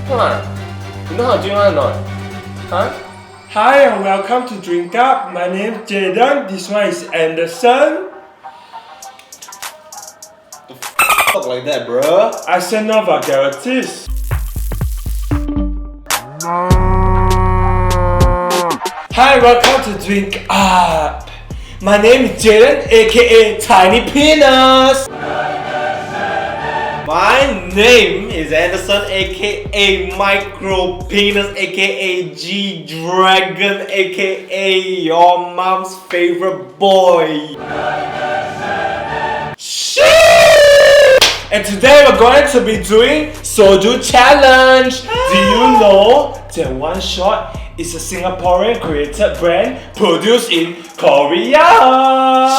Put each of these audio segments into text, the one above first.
Come on. You know how to drink one or not? Huh? Hi and welcome to Drinq Up. My name is Jayden. This one is Anderson. Talk like that, bro. I say no vulgarities. Hi, welcome to Drinq Up. My name is Jayden, aka Tiny Penis. My name is Anderson, aka Micro Penis, aka G-Dragon, aka your mom's favorite boy. And today we're going to be doing Soju challenge. Do you know that One Shot is a Singaporean created brand produced in Korea?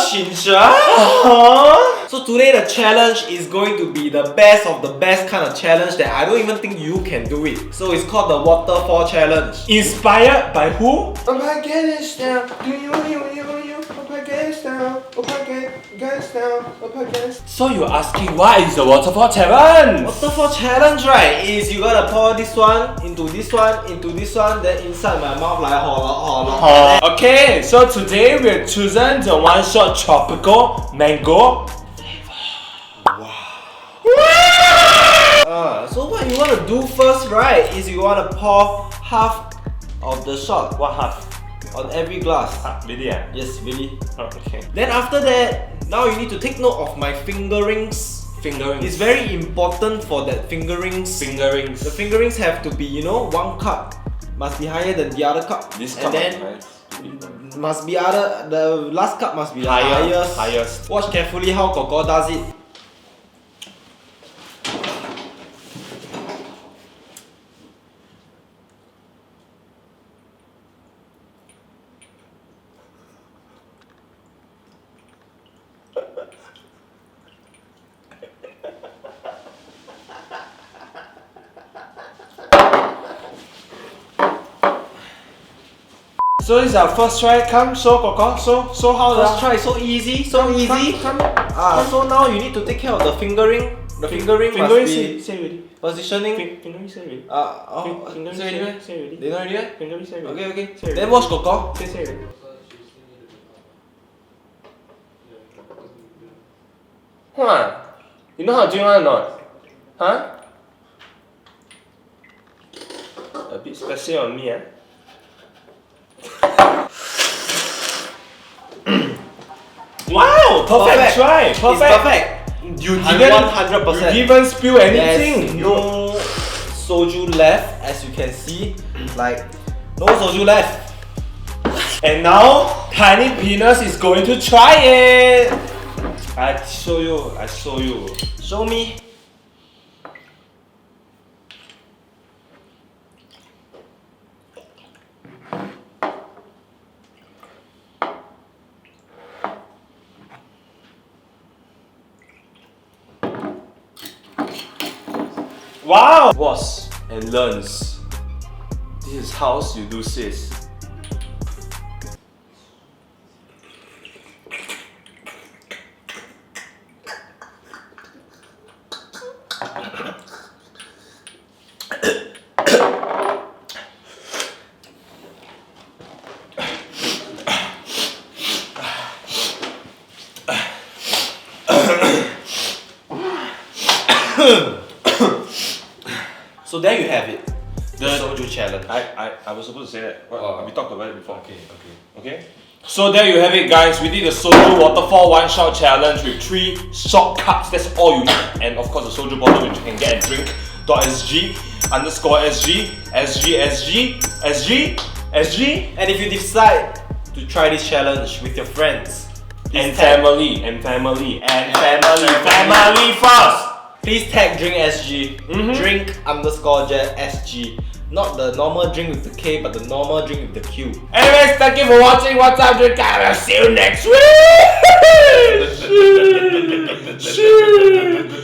Shinja? So today the challenge is going to be the best of the best kind of challenge that I don't even think you can do it. So it's called the Waterfall challenge. Inspired by who? So you're asking what is the Waterfall challenge? Waterfall challenge, right, is you gotta pour this one, into this one, then inside my mouth like holla. Okay, so today we're choosing the One Shot tropical mango. So what you want to do first, right, is you want to pour half of the shot. What half? On every glass. Really? Yes, really. Okay. Then after that, now you need to take note of my fingerings. It's very important for that fingerings. The fingerings have to be, you know, one cup must be higher than the other cup. This and cup then must be the last cup must be the highest. Watch carefully how Koko does it. So this is our first try. Come, so Koko. So how First try, so easy. Come. So now you need to take care of the fingering. The fingering must be say already. positioning. Fingering say already. Fingering say already. Say already. They know already, right? Fingering say already. Okay. Say Then watch Koko. Say already. Come on. You know how to drink one or not? Huh? A bit special on me, eh? Wow! Perfect try! It's perfect. You I'm didn't 100%. You didn't spill anything. There's no soju left, as you can see. Like, no soju left. And now, Tiny Penis is going to try it! I show you. Show me. Wow! Was and learns. This is how you do this. So there you have it. The soju challenge. I was supposed to say that. We talked about it before. Okay. So there you have it, guys. We did the Soju Waterfall One Shot challenge with 3 short cups. That's all you need. And of course the soju bottle which you can get at Drinq.sg_SG. And if you decide to try this challenge with your friends and family first. Please tag DrinkSG. Drink_SG. Not the normal drink with the K, but the normal drink with the Q. Anyways, thank you for watching. What's up, Drinq? I'll see you next week.